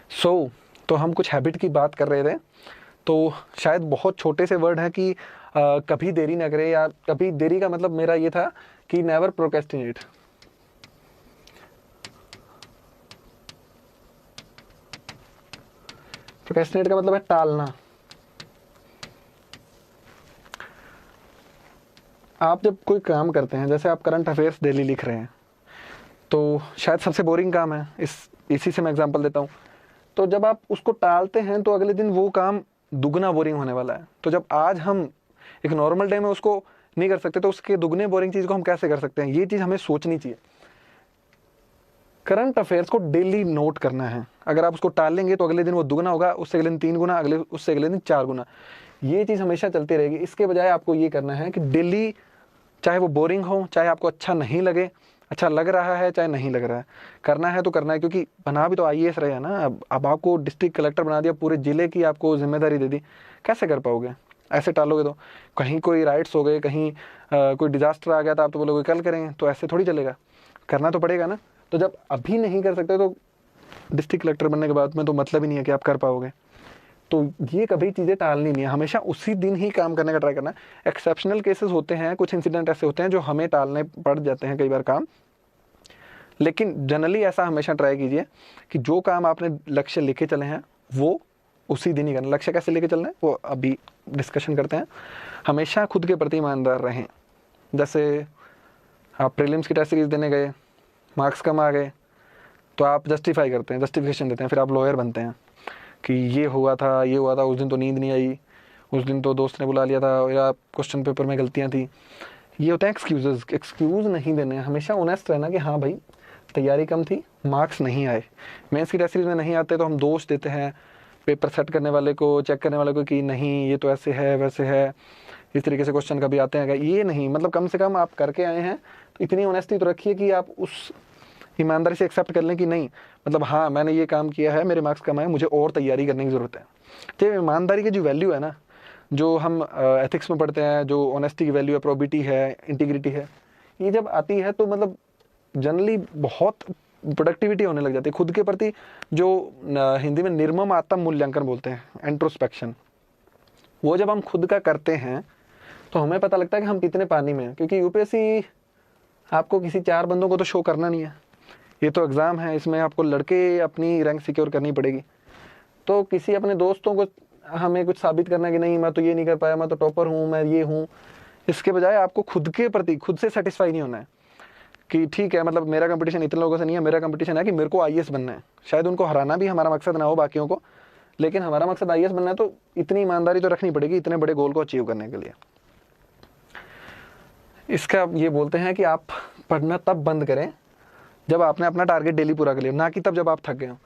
तो हम कुछ हैबिट की बात कर रहे थे। तो शायद बहुत छोटे से वर्ड है कि कभी देरी ना करें, या कभी देरी का मतलब मेरा ये था कि नेवर प्रोक्रेस्टिनेट। प्रोक्रेस्टिनेट का मतलब है टालना। आप जब कोई काम करते हैं, जैसे आप करंट अफेयर्स डेली लिख रहे हैं, तो शायद सबसे बोरिंग काम है, इसी से मैं एग्जांपल देता हूँ। तो जब आप उसको टालते हैं तो अगले दिन वो काम दुगना बोरिंग होने वाला है। तो जब आज हम एक नॉर्मल डे में उसको नहीं कर सकते, तो उसके दुगने बोरिंग चीज़ को हम कैसे कर सकते हैं, ये चीज़ हमें सोचनी चाहिए। करंट अफेयर्स को डेली नोट करना है। अगर आप उसको टाल लेंगे तो अगले दिन वो दुगना होगा, उससे अगले दिन 3 गुना, उससे अगले दिन 4 गुना। ये चीज़ हमेशा चलती रहेगी। इसके बजाय आपको ये करना है कि डेली, चाहे वो बोरिंग हो, चाहे आपको अच्छा नहीं लगे, अच्छा लग रहा है चाहे नहीं लग रहा है, करना है तो करना है। क्योंकि बना भी तो आईएएस रहे हैं ना। अब आपको डिस्ट्रिक्ट कलेक्टर बना दिया, पूरे जिले की आपको जिम्मेदारी दे दी, कैसे कर पाओगे? ऐसे टालोगे तो कहीं कोई राइट्स हो गए, कहीं कोई डिजास्टर आ गया, तो आप तो बोलोगे कल करेंगे, तो ऐसे थोड़ी चलेगा, करना तो पड़ेगा ना। तो जब अभी नहीं कर सकते तो डिस्ट्रिक्ट कलेक्टर बनने के बाद में तो मतलब ही नहीं है कि आप कर पाओगे। तो ये कभी चीज़ें टालनी नहीं है, हमेशा उसी दिन ही काम करने का ट्राई करना है। एक्सेप्शनल केसेस होते हैं, कुछ इंसिडेंट ऐसे होते हैं जो हमें टालने पड़ जाते हैं कई बार काम, लेकिन जनरली ऐसा हमेशा ट्राई कीजिए कि जो काम आपने लक्ष्य लेके चले हैं वो उसी दिन ही करना। लक्ष्य कैसे लेके चलना है वो अभी डिस्कशन करते हैं। हमेशा खुद के प्रति ईमानदार रहें। जैसे आप प्रीलिम्स की टेस्ट सीरीज देने गए, मार्क्स कम आ गए, तो आप जस्टिफाई करते हैं, जस्टिफिकेशन देते हैं, फिर आप लॉयर बनते हैं कि ये हुआ था, ये हुआ था, उस दिन तो नींद नहीं आई, उस दिन तो दोस्त ने बुला लिया था, या क्वेश्चन पेपर में गलतियाँ थी। ये होता है एक्सक्यूज़। एक्सक्यूज़ नहीं देने, हमेशा ऑनेस्ट रहना कि हाँ भाई तैयारी कम थी, मार्क्स नहीं आए। मेंस की टेस्ट सीरीज में नहीं आते तो हम दोष देते हैं पेपर सेट करने वाले को, चेक करने वाले को, कि नहीं ये तो ऐसे है वैसे है, इस तरीके से क्वेश्चन कभी आते हैं। ये नहीं, मतलब कम से कम आप करके आए हैं तो इतनी ऑनेस्टी तो रखिए कि आप उस ईमानदारी से एक्सेप्ट कर लें कि नहीं, मतलब हाँ मैंने ये काम किया है, मेरे मार्क्स कम आए, मुझे और तैयारी करने की ज़रूरत है। तो ईमानदारी की जो वैल्यू है ना, जो हम एथिक्स में पढ़ते हैं, जो ऑनेस्टी की वैल्यू है, प्रोबिटी है, इंटीग्रिटी है, ये जब आती है तो मतलब जनरली बहुत प्रोडक्टिविटी होने लग जाती है खुद के प्रति। जो हिंदी में निर्मम आत्म मूल्यांकन बोलते हैं, इंट्रोस्पेक्शन, वो जब हम खुद का करते हैं तो हमें पता लगता है कि हम कितने पानी में हैं। क्योंकि यूपीएससी आपको किसी 4 बंदों को तो शो करना नहीं है, ये तो एग्ज़ाम है, इसमें आपको लड़के अपनी रैंक सिक्योर करनी पड़ेगी। तो किसी अपने दोस्तों को हमें कुछ साबित करना है कि नहीं मैं तो ये नहीं कर पाया, मैं तो टॉपर हूँ, मैं ये हूँ, इसके बजाय आपको खुद के प्रति खुद से सेटिस्फाई नहीं होना है कि ठीक है, मतलब मेरा कंपटीशन इतने लोगों से नहीं है, मेरा कंपटीशन है कि मेरे को आईएएस बनना है। शायद उनको हराना भी हमारा मकसद ना हो बाकियों को, लेकिन हमारा मकसद आईएएस बनना है, तो इतनी ईमानदारी तो रखनी पड़ेगी इतने बड़े गोल को अचीव करने के लिए। इसका ये बोलते हैं कि आप पढ़ना तब बंद करें जब आपने अपना टारगेट डेली पूरा कर लिया, ना कि तब जब आप थक गए हो।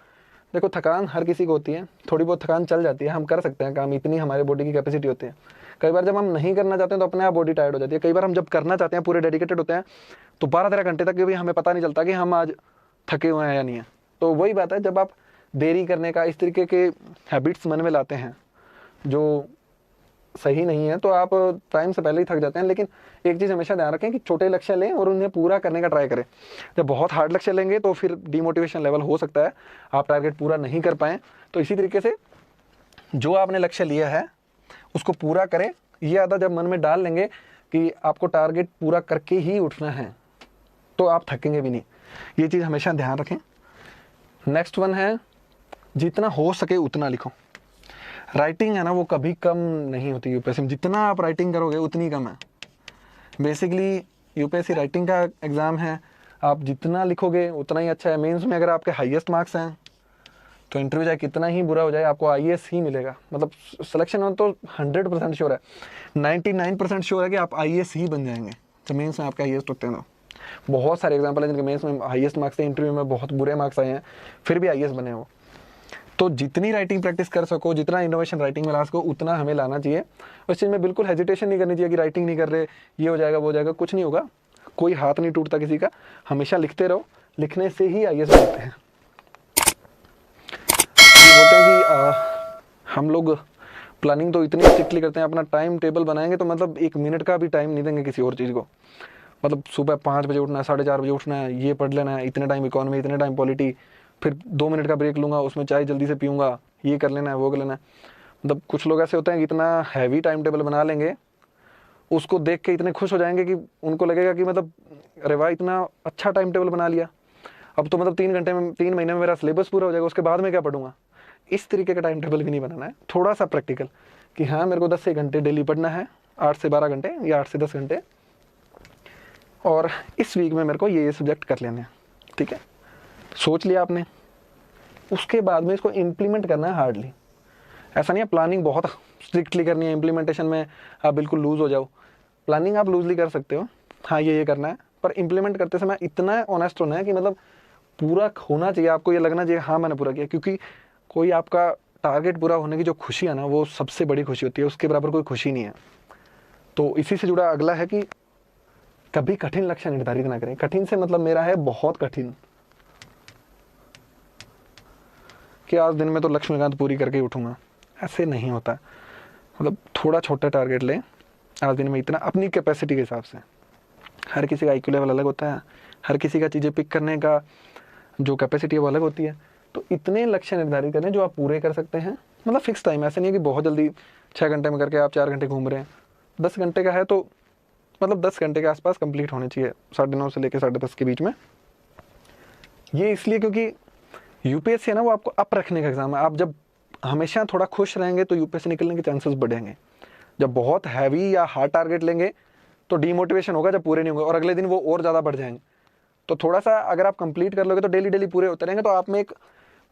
देखो थकान हर किसी को होती है, थोड़ी बहुत थकान चल जाती है, हम कर सकते हैं काम, इतनी हमारे बॉडी की कैपेसिटी होती है। कई बार जब हम नहीं करना चाहते हैं तो अपने आप बॉडी टायर्ड हो जाती है। कई बार हम जब करना चाहते हैं, पूरे डेडिकेटेड होते हैं, तो 12-13 घंटे तक भी हमें पता नहीं चलता कि हम आज थके हुए हैं या नहीं है। तो वही बात है, जब आप देरी करने का, इस तरीके के हैबिट्स मन में लाते हैं जो सही नहीं है, तो आप टाइम से पहले ही थक जाते हैं। लेकिन एक चीज़ हमेशा ध्यान रखें कि छोटे लक्ष्य लें और उन्हें पूरा करने का ट्राई करें। जब बहुत हार्ड लक्ष्य लेंगे तो फिर डिमोटिवेशन लेवल हो सकता है, आप टारगेट पूरा नहीं कर पाएँ। तो इसी तरीके से जो आपने लक्ष्य लिया है उसको पूरा करें। ये आदत जब मन में डाल लेंगे कि आपको टारगेट पूरा करके ही उठना है, तो आप थकेंगे भी नहीं। ये चीज़ हमेशा ध्यान रखें। नेक्स्ट वन है, जितना हो सके उतना लिखो। राइटिंग है ना, वो कभी कम नहीं होती यूपीएससी में। जितना आप राइटिंग करोगे उतनी कम है। बेसिकली यूपीएससी राइटिंग का एग्ज़ाम है, आप जितना लिखोगे उतना ही अच्छा है। मेंस में अगर आपके हाईएस्ट मार्क्स हैं तो इंटरव्यू चाहे कितना ही बुरा हो जाए आपको आईएएस ही मिलेगा। मतलब सिलेक्शन में तो 100% श्योर है, 99% श्योर है कि आप आईएएस ही बन जाएंगे। तो मेंस में आपके हाईएस्ट होते हैं। तो बहुत सारे एग्जाम्पल हैं जिनके मेंस में हाईएस्ट मार्क्स थे, इंटरव्यू में बहुत बुरे मार्क्स आए हैं, फिर भी आईएएस बने हो। तो जितनी राइटिंग प्रैक्टिस कर सको, जितना इनोवेशन राइटिंग में ला सको, उतना हमें लाना चाहिए। उस चीज़ में बिल्कुल हेजिटेशन नहीं करनी चाहिए कि राइटिंग नहीं कर रहे, ये हो जाएगा वो हो जाएगा। कुछ नहीं होगा, कोई हाथ नहीं टूटता किसी का। हमेशा लिखते रहो, लिखने से ही आईएएस बनते हैं। ये बोलते हैं कि हम लोग प्लानिंग तो इतनी स्ट्रिक्टली करते हैं, अपना टाइम टेबल बनाएंगे तो मतलब 1 मिनट का भी टाइम नहीं देंगे किसी और चीज़ को। मतलब सुबह 5 बजे उठना है, 4:30 बजे उठना है, ये पढ़ लेना है, इतने टाइम इकोनॉमी, इतने टाइम पॉलिटी, फिर 2 मिनट का ब्रेक लूँगा, उसमें चाय जल्दी से पीऊँगा, ये कर लेना है, वो कर लेना है। मतलब कुछ लोग ऐसे होते हैं कि इतना हैवी टाइम टेबल बना लेंगे, उसको देख के इतने खुश हो जाएंगे कि उनको लगेगा कि मतलब अरे वाह इतना अच्छा टाइम टेबल बना लिया, अब तो मतलब 3 घंटे में 3 महीने में मेरा सिलेबस पूरा हो जाएगा, उसके बाद में क्या पढ़ूंगा। इस तरीके का टाइम टेबल भी नहीं बनाना है, थोड़ा सा प्रैक्टिकल कि हाँ मेरे को 10 से 1 घंटे डेली पढ़ना है, 8 से 12 घंटे या 8 से 10 घंटे, और इस वीक में मेरे को ये सब्जेक्ट कर लेने हैं। ठीक है, सोच लिया आपने, उसके बाद में इसको इम्प्लीमेंट करना है हार्डली। ऐसा नहीं है प्लानिंग बहुत स्ट्रिक्टली करनी है, इम्प्लीमेंटेशन में आप बिल्कुल लूज हो जाओ। प्लानिंग आप लूजली कर सकते हो, हाँ ये करना है, पर इम्प्लीमेंट करते समय इतना ऑनेस्ट होना है कि मतलब पूरा होना चाहिए, आपको ये लगना चाहिए हाँ मैंने पूरा किया। क्योंकि कोई आपका टारगेट पूरा होने की जो खुशी है ना, वो सबसे बड़ी खुशी होती है, उसके बराबर कोई खुशी नहीं है। तो इसी से जुड़ा अगला है कि कभी कठिन लक्ष्य निर्धारित ना करें। कठिन से मतलब मेरा है बहुत कठिन, कि आज दिन में तो लक्ष्मीकांत पूरी करके ही उठूंगा, ऐसे नहीं होता। मतलब थोड़ा छोटा टारगेट लें, आज दिन में इतना, अपनी कैपेसिटी के हिसाब से। हर किसी का IQ लेवल अलग होता है, हर किसी का चीज़ें पिक करने का जो कैपेसिटी है वो अलग होती है। तो इतने लक्ष्य निर्धारित करें जो आप पूरे कर सकते हैं, मतलब फिक्स टाइम। ऐसे नहीं है कि बहुत जल्दी 6 घंटे में करके आप 4 घंटे घूम रहे हैं। 10 घंटे का है तो मतलब 10 घंटे के आसपास कंप्लीट होने चाहिए, 9:30 से लेकर 10:30 के बीच में। ये इसलिए क्योंकि UPSC है ना, वो आपको अप रखने का एग्जाम है। आप जब हमेशा थोड़ा खुश रहेंगे तो UPSC निकलने के चांसेस बढ़ेंगे। जब बहुत हैवी या हार्ड टारगेट लेंगे तो डीमोटिवेशन होगा जब पूरे नहीं होंगे, और अगले दिन वो और ज़्यादा बढ़ जाएंगे। तो थोड़ा सा अगर आप कंप्लीट कर लोगे तो डेली डेली पूरे होते रहेंगे, तो आप में एक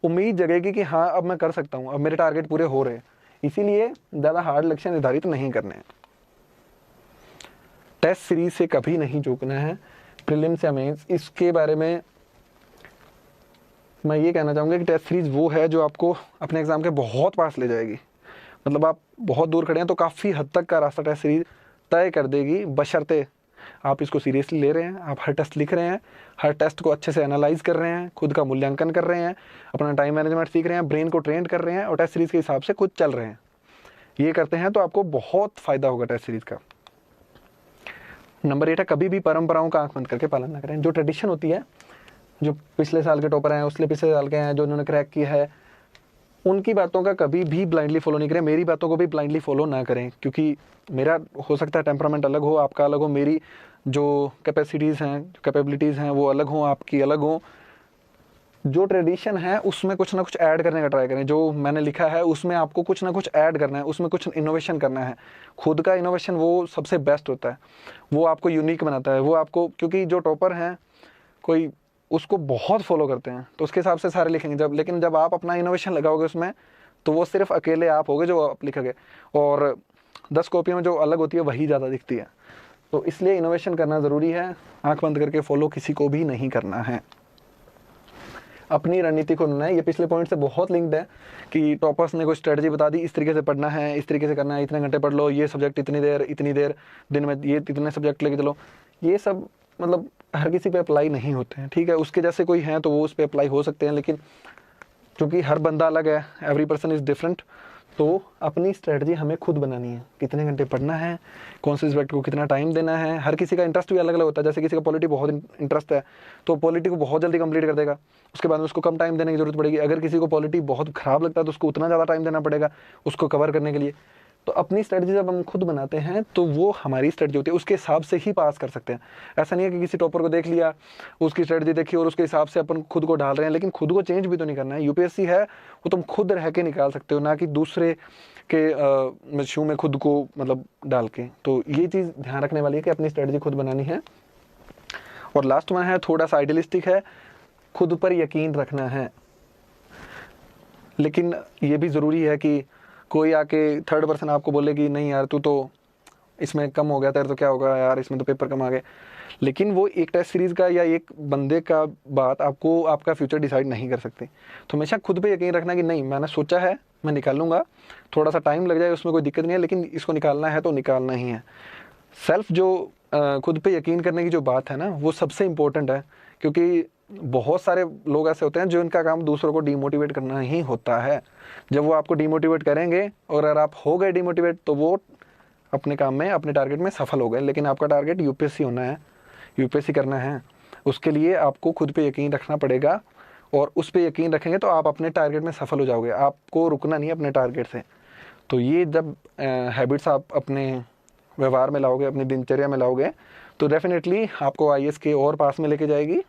उम्मीद जगेगी कि हाँ अब मैं कर सकता हूँ, अब मेरे टारगेट पूरे हो रहे हैं। इसीलिए ज़्यादा हार्ड लक्ष्य निर्धारित नहीं करने हैं। टेस्ट सीरीज से कभी नहीं चूकना है, प्रीलिम्स या मेंस। इसके बारे में मैं ये कहना चाहूँगा कि टेस्ट सीरीज वो है जो आपको अपने एग्जाम के बहुत पास ले जाएगी। मतलब आप बहुत दूर खड़े हैं तो काफ़ी हद तक का रास्ता टेस्ट सीरीज तय कर देगी, बशर्ते आप इसको सीरियसली ले रहे हैं, आप हर टेस्ट लिख रहे हैं, हर टेस्ट को अच्छे से एनालाइज कर रहे हैं, खुद का मूल्यांकन कर रहे हैं, अपना टाइम मैनेजमेंट सीख रहे हैं, ब्रेन को ट्रेन कर रहे हैं, और टेस्ट सीरीज के हिसाब से खुद चल रहे हैं। ये करते हैं तो आपको बहुत फ़ायदा होगा टेस्ट सीरीज का। नंबर 8 है, कभी भी परंपराओं का आंख बंद करके पालन ना करें। जो ट्रेडिशन होती है, जो पिछले साल के टॉपर हैं, उसके पिछले साल के हैं, जो उन्होंने क्रैक किया है, उनकी बातों का कभी भी ब्लाइंडली फॉलो नहीं करें। मेरी बातों को भी ब्लाइंडली फॉलो ना करें, क्योंकि मेरा हो सकता है टेम्परामेंट अलग हो, आपका अलग हो, मेरी जो कैपेसिटीज़ हैं, जो कैपेबिलिटीज़ हैं वो अलग हों, आपकी अलग हों। जो ट्रेडिशन है उसमें कुछ ना कुछ ऐड करने का ट्राई करें। जो मैंने लिखा है उसमें आपको कुछ ना कुछ ऐड करना है, उसमें कुछ इनोवेशन करना है। खुद का इनोवेशन वो सबसे बेस्ट होता है, वो आपको यूनिक बनाता है, वो आपको, क्योंकि जो टॉपर हैं कोई उसको बहुत फॉलो करते हैं तो उसके हिसाब से सारे लिखेंगे। लेकिन जब आप अपना इनोवेशन लगाओगे उसमें, तो वो सिर्फ अकेले आप होगे जो आप लिखोगे, और 10 कॉपियों में जो अलग होती है वही ज़्यादा दिखती है। तो इसलिए इनोवेशन करना ज़रूरी है, आंख बंद करके फॉलो किसी को भी नहीं करना है। अपनी रणनीति को बनाना है। ये पिछले पॉइंट से बहुत लिंक्ड है कि टॉपर्स ने कोई स्ट्रेटजी बता दी, इस तरीके से पढ़ना है, इस तरीके से करना है, इतने घंटे पढ़ लो, ये सब्जेक्ट इतनी देर दिन में, ये इतने सब्जेक्ट लेके चलो। ये सब मतलब हर किसी पे अप्लाई नहीं होते हैं। ठीक है, उसके जैसे कोई हैं तो वो उस पर अप्लाई हो सकते हैं, लेकिन क्योंकि हर बंदा अलग है, एवरी पर्सन इज़ डिफरेंट, तो अपनी स्ट्रेटजी हमें खुद बनानी है। कितने घंटे पढ़ना है, कौन से सब्जेक्ट को कितना टाइम देना है। हर किसी का इंटरेस्ट भी अलग अलग होता है। जैसे किसी का पॉलिटी बहुत इंटरेस्ट है तो पॉलिटी को बहुत जल्दी कंप्लीट कर देगा, उसके बाद में उसको कम टाइम देने की जरूरत पड़ेगी। अगर किसी को पॉलिटी बहुत खराब लगता है तो उसको उतना ज़्यादा टाइम देना पड़ेगा उसको कवर करने के लिए। तो अपनी स्ट्रेटजी जब हम खुद बनाते हैं तो वो हमारी स्ट्रेटजी होती है, उसके हिसाब से ही पास कर सकते हैं। ऐसा नहीं है कि किसी टॉपर को देख लिया, उसकी स्ट्रेटजी देखी और उसके हिसाब से अपन खुद को ढाल रहे हैं। लेकिन खुद को चेंज भी तो नहीं करना है। UPSC है वो तुम खुद रह के निकाल सकते हो, ना कि दूसरे के शू में खुद को मतलब डाल के। तो ये चीज़ ध्यान रखने वाली है कि अपनी स्ट्रेटजी खुद बनानी है। और लास्ट में है, थोड़ा सा आइडियलिस्टिक है, खुद पर यकीन रखना है। लेकिन ये भी ज़रूरी है कि कोई आके थर्ड पर्सन आपको बोले कि नहीं यार तू तो इसमें कम हो गया, तेरे तो क्या होगा यार, इसमें तो पेपर कम आ गए। लेकिन वो एक टेस्ट सीरीज़ का या एक बंदे का बात आपको आपका फ्यूचर डिसाइड नहीं कर सकती। तो हमेशा खुद पे यकीन रखना कि नहीं मैंने सोचा है, मैं निकाल लूँगा, थोड़ा सा टाइम लग जाए उसमें कोई दिक्कत नहीं है, लेकिन इसको निकालना है तो निकालना ही है। सेल्फ जो खुद पे यकीन करने की जो बात है ना, वो सबसे इम्पोर्टेंट है। क्योंकि बहुत सारे लोग ऐसे होते हैं जो इनका काम दूसरों को डीमोटिवेट करना ही होता है। जब वो आपको डीमोटिवेट करेंगे और अगर आप हो गए डीमोटिवेट तो वो अपने काम में, अपने टारगेट में सफल हो गए। लेकिन आपका टारगेट UPSC होना है, UPSC करना है, उसके लिए आपको खुद पे यकीन रखना पड़ेगा और उस पर यकीन रखेंगे तो आप अपने टारगेट में सफल हो जाओगे। आपको रुकना नहीं है अपने टारगेट से। तो ये जब हैबिट्स आप अपने व्यवहार में लाओगे, अपनी दिनचर्या में लाओगे, तो डेफिनेटली आपको आईएएस के और पास में लेके जाएगी।